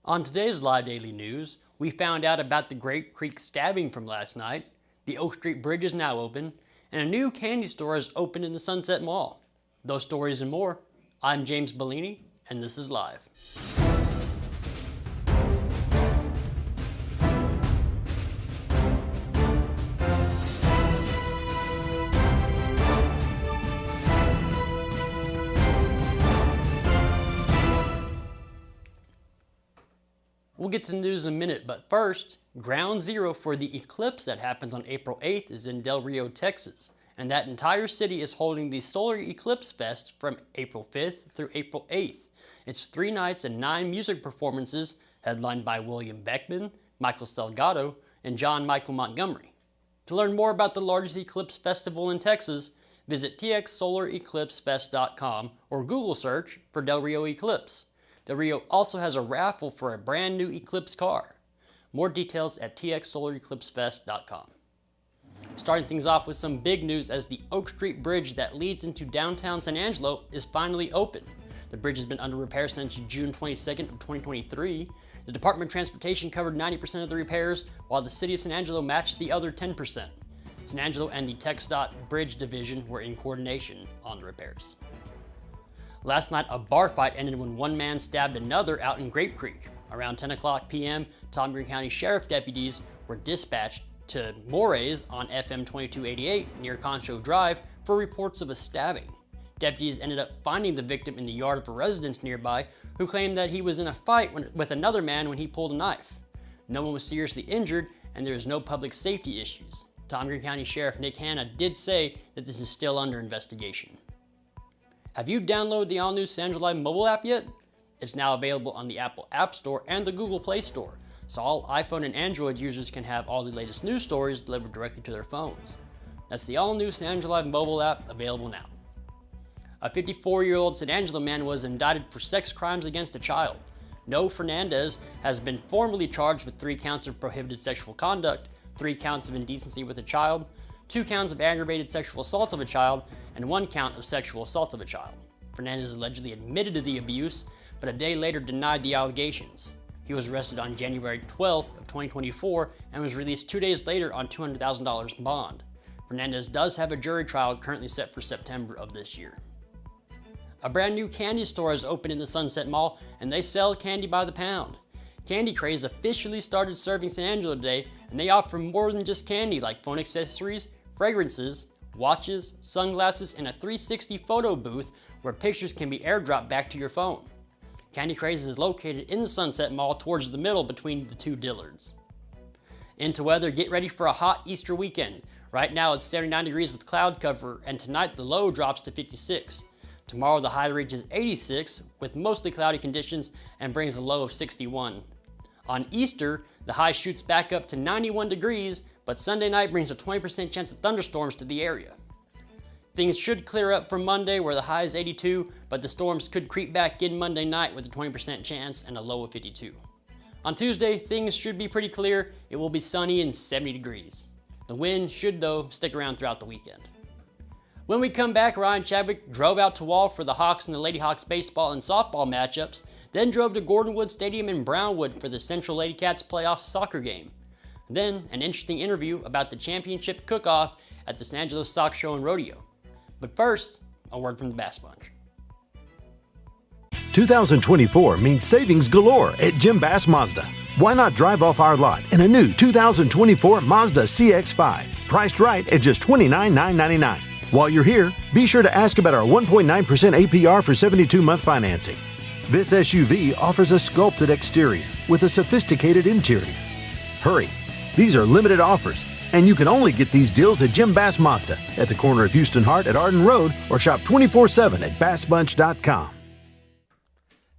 On today's Live Daily News, we found out about the Grape Creek stabbing from last night, the Oak Street Bridge is now open, and a new candy store is opened in the Sunset Mall. Those stories and more. I'm James Bellini, and this is Live. We'll get to the news in a minute, but first, ground zero for the eclipse that happens on April 8th is in Del Rio, Texas, and that entire city is holding the Solar Eclipse Fest from April 5th through April 8th. It's 3 nights and 9 music performances headlined by William Beckman, Michael Salgado, and John Michael Montgomery. To learn more about the largest eclipse festival in Texas, visit txsolareclipsefest.com or Google search for Del Rio Eclipse. Del Rio also has a raffle for a brand new Eclipse car. More details at txsolareclipsefest.com. Starting things off with some big news as the Oak Street Bridge that leads into downtown San Angelo is finally open. The bridge has been under repair since June 22nd of 2023. The Department of Transportation covered 90% of the repairs, while the City of San Angelo matched the other 10%. San Angelo and the TxDOT Bridge Division were in coordination on the repairs. Last night, a bar fight ended when one man stabbed another out in Grape Creek. Around 10 o'clock p.m., Tom Green County Sheriff deputies were dispatched to Mores on FM 2288 near Concho Drive for reports of a stabbing. Deputies ended up finding the victim in the yard of a residence nearby who claimed that he was in a fight with another man when he pulled a knife. No one was seriously injured and there is no public safety issues. Tom Green County Sheriff Nick Hanna did say that this is still under investigation. Have you downloaded the all-new San Angelo Live mobile app yet? It's now available on the Apple App Store and the Google Play Store, so all iPhone and Android users can have all the latest news stories delivered directly to their phones. That's the all-new San Angelo Live mobile app available now. A 54-year-old San Angelo man was indicted for sex crimes against a child. Noe Fernandez has been formally charged with 3 counts of prohibited sexual conduct, 3 counts of indecency with a child, 2 counts of aggravated sexual assault of a child, and 1 count of sexual assault of a child. Fernandez allegedly admitted to the abuse, but a day later denied the allegations. He was arrested on January 12th of 2024 and was released 2 days later on $200,000 bond. Fernandez does have a jury trial currently set for September of this year. A brand new candy store is open in the Sunset Mall, and they sell candy by the pound. Candy Craze officially started serving San Angelo today, and they offer more than just candy like phone accessories, fragrances, watches, sunglasses, and a 360 photo booth where pictures can be airdropped back to your phone. Candy Craze is located in the Sunset Mall towards the middle between the 2 Dillards. Into weather, get ready for a hot Easter weekend. Right now it's 79 degrees with cloud cover, and tonight the low drops to 56. Tomorrow the high reaches 86 with mostly cloudy conditions and brings a low of 61. On Easter, the high shoots back up to 91 degrees, but Sunday night brings a 20% chance of thunderstorms to the area. Things should clear up for Monday where the high is 82, but the storms could creep back in Monday night with a 20% chance and a low of 52. On Tuesday, things should be pretty clear. It will be sunny and 70 degrees. The wind should, though, stick around throughout the weekend. When we come back, Ryan Chadwick drove out to Wall for the Hawks and the Lady Hawks baseball and softball matchups, then drove to Gordonwood Stadium in Brownwood for the Central Lady Cats playoff soccer game. Then, an interesting interview about the championship cook-off at the San Angelo Stock Show and Rodeo. But first, a word from the Bass Bunch. 2024 means savings galore at Jim Bass Mazda. Why not drive off our lot in a new 2024 Mazda CX-5, priced right at just $29,999. While you're here, be sure to ask about our 1.9% APR for 72-month financing. This SUV offers a sculpted exterior with a sophisticated interior. Hurry! These are limited offers, and you can only get these deals at Jim Bass Mazda at the corner of Houston Hart at Arden Road or shop 24/7 at bassbunch.com.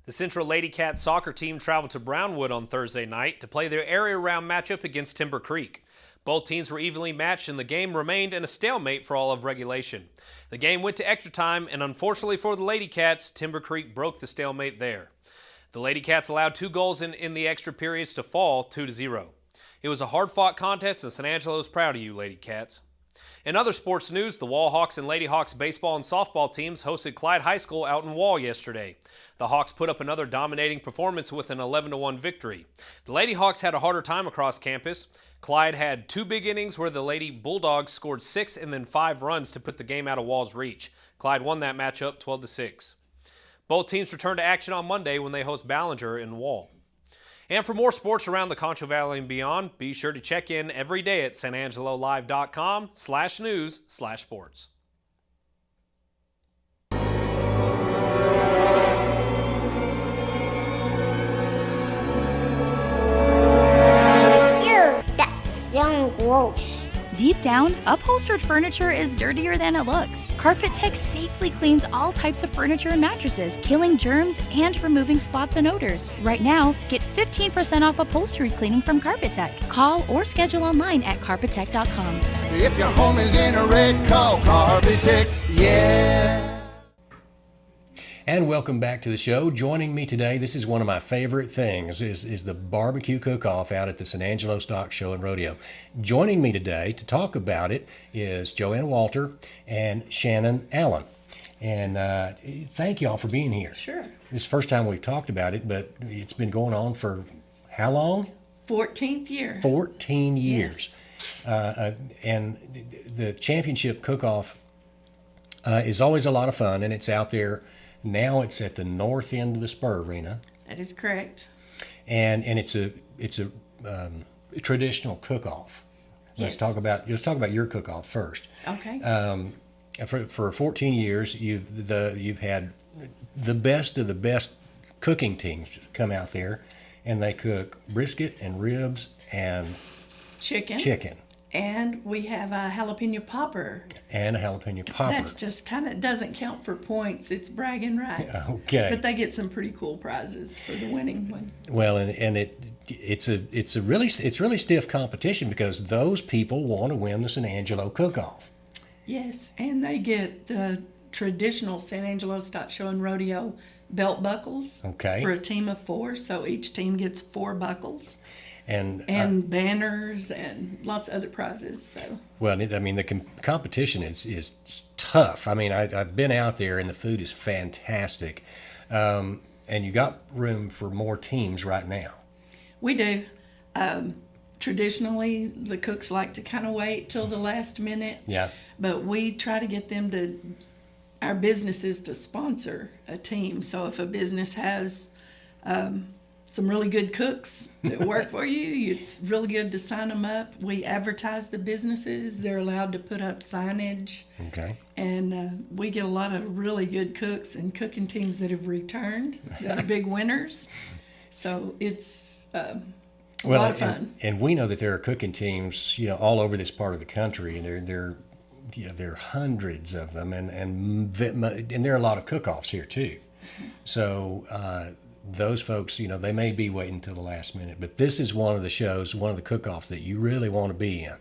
The Central Lady Cat soccer team traveled to Brownwood on Thursday night to play their area round matchup against Timber Creek. Both teams were evenly matched and the game remained in a stalemate for all of regulation. The game went to extra time, and unfortunately for the Lady Cats, Timber Creek broke the stalemate there. The Lady Cats allowed 2 goals in the extra periods to fall 2-0. It was a hard-fought contest, and San Angelo is proud of you, Lady Cats. In other sports news, the Wall Hawks and Lady Hawks baseball and softball teams hosted Clyde High School out in Wall yesterday. The Hawks put up another dominating performance with an 11-1 victory. The Lady Hawks had a harder time across campus. Clyde had 2 big innings where the Lady Bulldogs scored 6 and then 5 runs to put the game out of Wall's reach. Clyde won that matchup 12-6. Both teams return to action on Monday when they host Ballinger in Wall. And for more sports around the Concho Valley and beyond, be sure to check in every day at sanangelolive.com/news/sports. Ew, that sounds gross. Deep down, upholstered furniture is dirtier than it looks. Carpet Tech safely cleans all types of furniture and mattresses, killing germs and removing spots and odors. Right now, get 15% off upholstery cleaning from Carpet Tech. Call or schedule online at carpettech.com. If your home is in a wreck, call Carpet Tech, yeah. And welcome back to the show. Joining me today, this is one of my favorite things, is the barbecue cook-off out at the San Angelo Stock Show and Rodeo. Joining me today to talk about it is Joanna Walter and Shannon Allen. And thank y'all for being here. Sure. This is the first time we've talked about it, but it's been going on for how long? 14th year. 14 years. Yes. And the championship cook-off is always a lot of fun, and it's out there. Now it's at the north end of the Spur Arena, That is correct. and it's a traditional cook-off. Let's Yes. talk about your cook-off first. Okay. For 14 years, you've had the best of the best cooking teams come out there, and they cook brisket and ribs and Chicken. And we have a jalapeno popper. and a jalapeno popper. That's just kind of doesn't count for points. It's bragging rights. Okay. But they get some pretty cool prizes for the winning one. Well, and it's really stiff competition because those people want to win the San Angelo cook-off. Yes, and they get the traditional San Angelo Stock Show and Rodeo belt buckles. Okay. For a team of 4, so each team gets 4 buckles. And Banners and lots of other prizes. So well, I mean, the competition is tough. I mean, I've been out there, and the food is fantastic. And you got room for more teams right now. we do. Traditionally, the cooks like to kind of wait till the last minute. Yeah. But we try to get them our businesses to sponsor a team. So if a business has some really good cooks that work for you, it's really good to sign them up. We advertise the businesses. They're allowed to put up signage. Okay. And we get a lot of really good cooks and cooking teams that have returned, that are big winners. So it's a lot of fun. And we know that there are cooking teams, all over this part of the country, and there are hundreds of them, and there are a lot of cook-offs here too. So those folks, they may be waiting until the last minute, but this is one of the shows, one of the cook-offs that you really want to be in,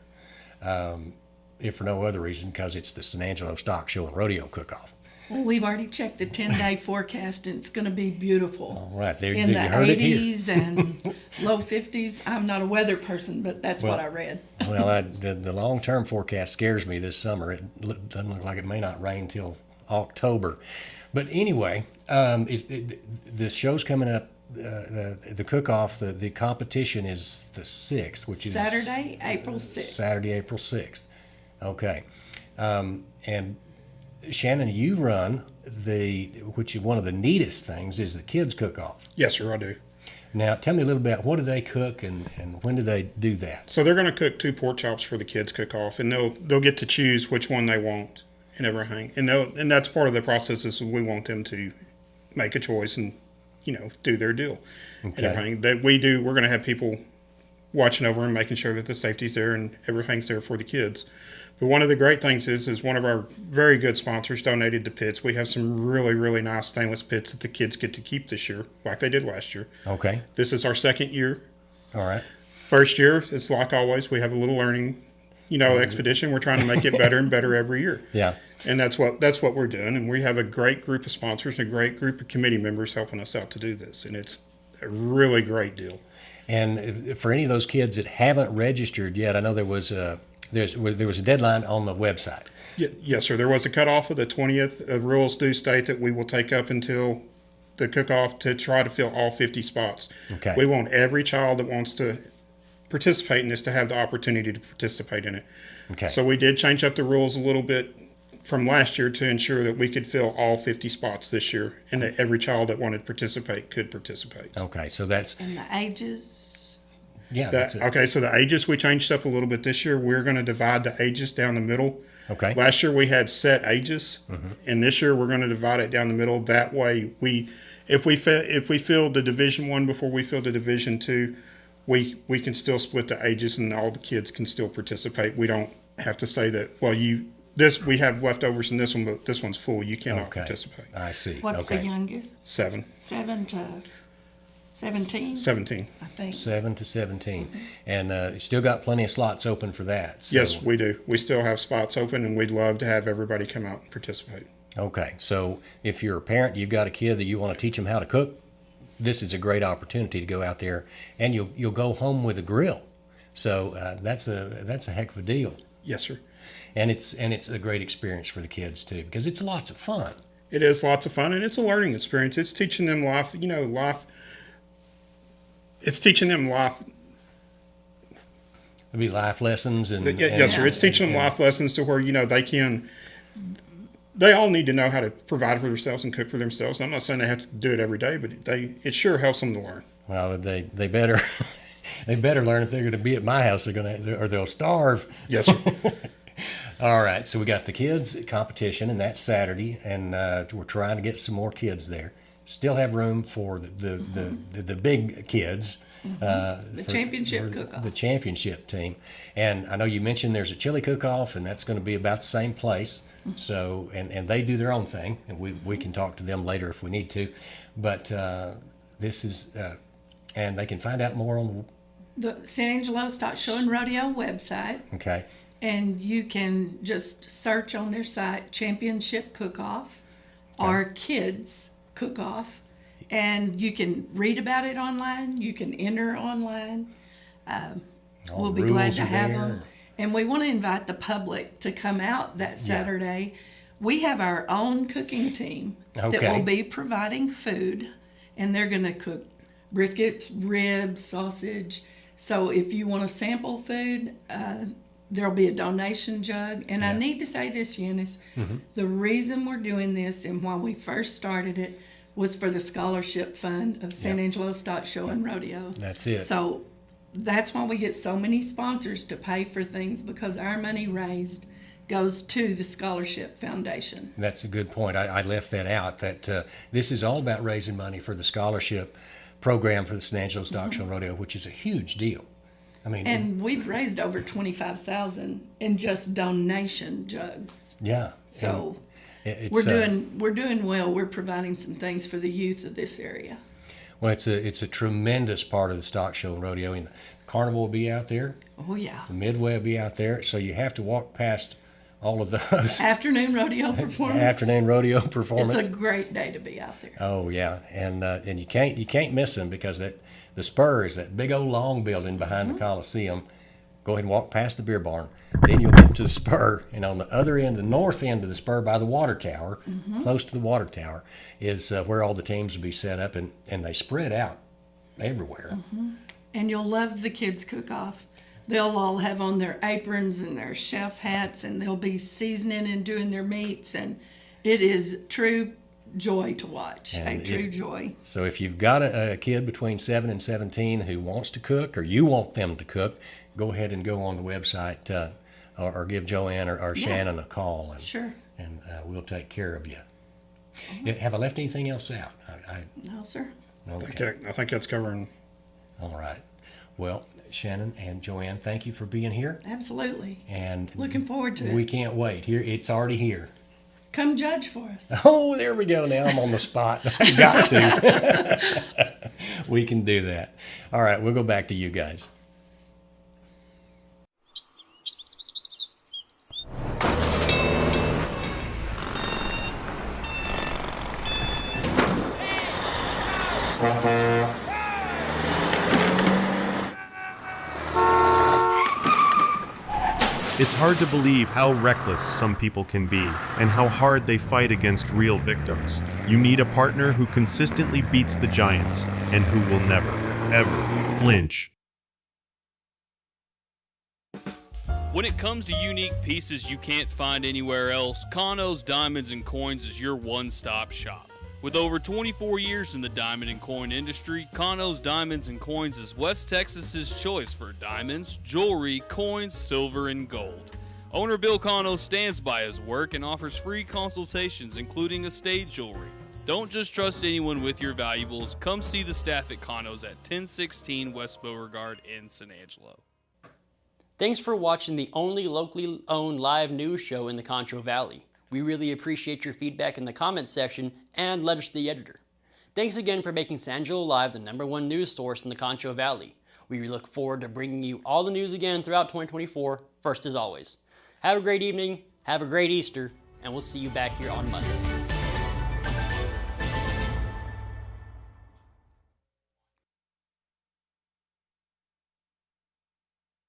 if for no other reason, because it's the San Angelo Stock Show and Rodeo cook-off. Well, we've already checked the 10-day forecast, and it's going to be beautiful. All right, In the you heard it here. 80s and low 50s. I'm not a weather person, but that's what I read. Well, the long-term forecast scares me this summer. It doesn't look like it may not rain till October. But anyway, the show's coming up. The cook-off, the competition is the 6th, which is Saturday, April 6th. Saturday, April 6th. Okay. And Shannon, you run which is one of the neatest things is the kids cook-off. Yes, sir, I do. Now, tell me a little bit, what do they cook and when do they do that? So they're going to cook 2 pork chops for the kids cook-off, and they'll get to choose which one they want and everything. And that's part of the process is we want them to make a choice and, do their deal. Okay. And everything that we do, we're going to have people watching over and making sure that the safety's there and everything's there for the kids. But one of the great things is one of our very good sponsors donated the pits. We have some really, really nice stainless pits that the kids get to keep this year, like they did last year. Okay. This is our 2nd year. All right. First year, it's like always, we have a little learning, expedition. We're trying to make it better and better every year. Yeah. And that's what we're doing. And we have a great group of sponsors and a great group of committee members helping us out to do this. And it's a really great deal. And for any of those kids that haven't registered yet, I know there was There was a deadline on the website. Yes, sir. There was a cutoff of the 20th. Rules do state that we will take up until the cook-off to try to fill all 50 spots. Okay. We want every child that wants to participate in this to have the opportunity to participate in it. Okay. So we did change up the rules a little bit from last year to ensure that we could fill all 50 spots this year and that every child that wanted to participate could participate. Okay, so that's And the ages. yeah. That's it. Okay, so the ages we changed up a little bit this year. We're going to divide the ages down the middle. Okay. Last year we had set ages, and this year we're going to divide it down the middle. That way, if we fill the Division 1 before we fill the Division 2, we can still split the ages and all the kids can still participate. We don't have to say that. Well, we have leftovers in this one, but this one's full. You cannot participate. I see. What's okay. the youngest? 7. 7 to 17? 17. I think. 7 to 17, and you still got plenty of slots open for that. So. Yes, we do. We still have spots open, and we'd love to have everybody come out and participate. Okay, so if you're a parent, you've got a kid that you want to teach them how to cook, this is a great opportunity to go out there, and you'll go home with a grill. So that's a heck of a deal. Yes, sir. And it's a great experience for the kids too, because it's lots of fun. It is lots of fun, and it's a learning experience. It's teaching them life. It's teaching them life. It'll be life lessons and Yes, sir. It's teaching them life lessons to where they all need to know how to provide for themselves and cook for themselves. I'm not saying they have to do it every day, but it sure helps them to learn. Well, they better they better learn if they're going to be at my house. Or they'll starve. Yes, sir. All right, so we got the kids competition, and that's Saturday, and we're trying to get some more kids there. Still have room for the big kids. The championship cook-off. The championship team. And I know you mentioned there's a chili cook-off, and that's going to be about the same place. So, and they do their own thing, and we can talk to them later if we need to. But this is, and they can find out more on The San Angelo Stock Show and Rodeo website. Okay. And you can just search on their site Championship Cook-Off or Kids Cook-Off. And you can read about it online. You can enter online. We'll be glad to have them. And we want to invite the public to come out that Saturday. Yeah. We have our own cooking team that will be providing food. And they're going to cook briskets, ribs, sausage. So if you want to sample food, there'll be a donation jug. And I need to say this, Eunice. The reason we're doing this and why we first started it was for the scholarship fund of San Angelo Stock Show and Rodeo. That's it. So that's why we get so many sponsors to pay for things, because our money raised goes to the Scholarship Foundation. That's a good point. I left that out, that this is all about raising money for the scholarship program for the San Angelo Stock Show and Rodeo, which is a huge deal. I mean, and we've raised over $25,000 in just donation jugs. Yeah. So we're doing well. We're providing some things for the youth of this area. Well, it's a tremendous part of the Stock Show and Rodeo. And the carnival will be out there. Oh yeah. The Midway will be out there. So you have to walk past all of those. Afternoon rodeo performance. Afternoon rodeo performance. It's a great day to be out there. Oh yeah, and you can't miss them, because the Spur is that big old long building behind the Coliseum. Go ahead and walk past the beer barn. Then you'll get to the Spur, and on the other end, the north end of the Spur, by the water tower, close to the water tower, is where all the teams will be set up, and they spread out everywhere. And you'll love the kids cook-off. They'll all have on their aprons and their chef hats, and they'll be seasoning and doing their meats, and it is true joy to watch. True joy. So if you've got a kid between 7 and 17 who wants to cook, or you want them to cook, go ahead and go on the website or give Joanne or Shannon a call. And we'll take care of you. Have I left anything else out? No, sir. Okay. I think that's covering. All right. Well, Shannon and Joanne, thank you for being here. Absolutely. And looking forward to it. We can't wait. It's already here. Come judge for us. Oh, there we go. Now I'm on the spot. I got to. We can do that. All right, we'll go back to you guys. It's hard to believe how reckless some people can be and how hard they fight against real victims. You need a partner who consistently beats the giants and who will never, ever flinch. When it comes to unique pieces you can't find anywhere else, Kano's Diamonds and Coins is your one-stop shop. With over 24 years in the diamond and coin industry, Kano's Diamonds and Coins is West Texas's choice for diamonds, jewelry, coins, silver, and gold. Owner Bill Kano stands by his work and offers free consultations, including estate jewelry. Don't just trust anyone with your valuables. Come see the staff at Kano's at 1016 West Beauregard in San Angelo. Thanks for watching the only locally owned live news show in the Concho Valley. We really appreciate your feedback in the comments section and letters to the editor. Thanks again for making San Angelo Live the #1 news source in the Concho Valley. We look forward to bringing you all the news again throughout 2024, first as always. Have a great evening, have a great Easter, and we'll see you back here on Monday.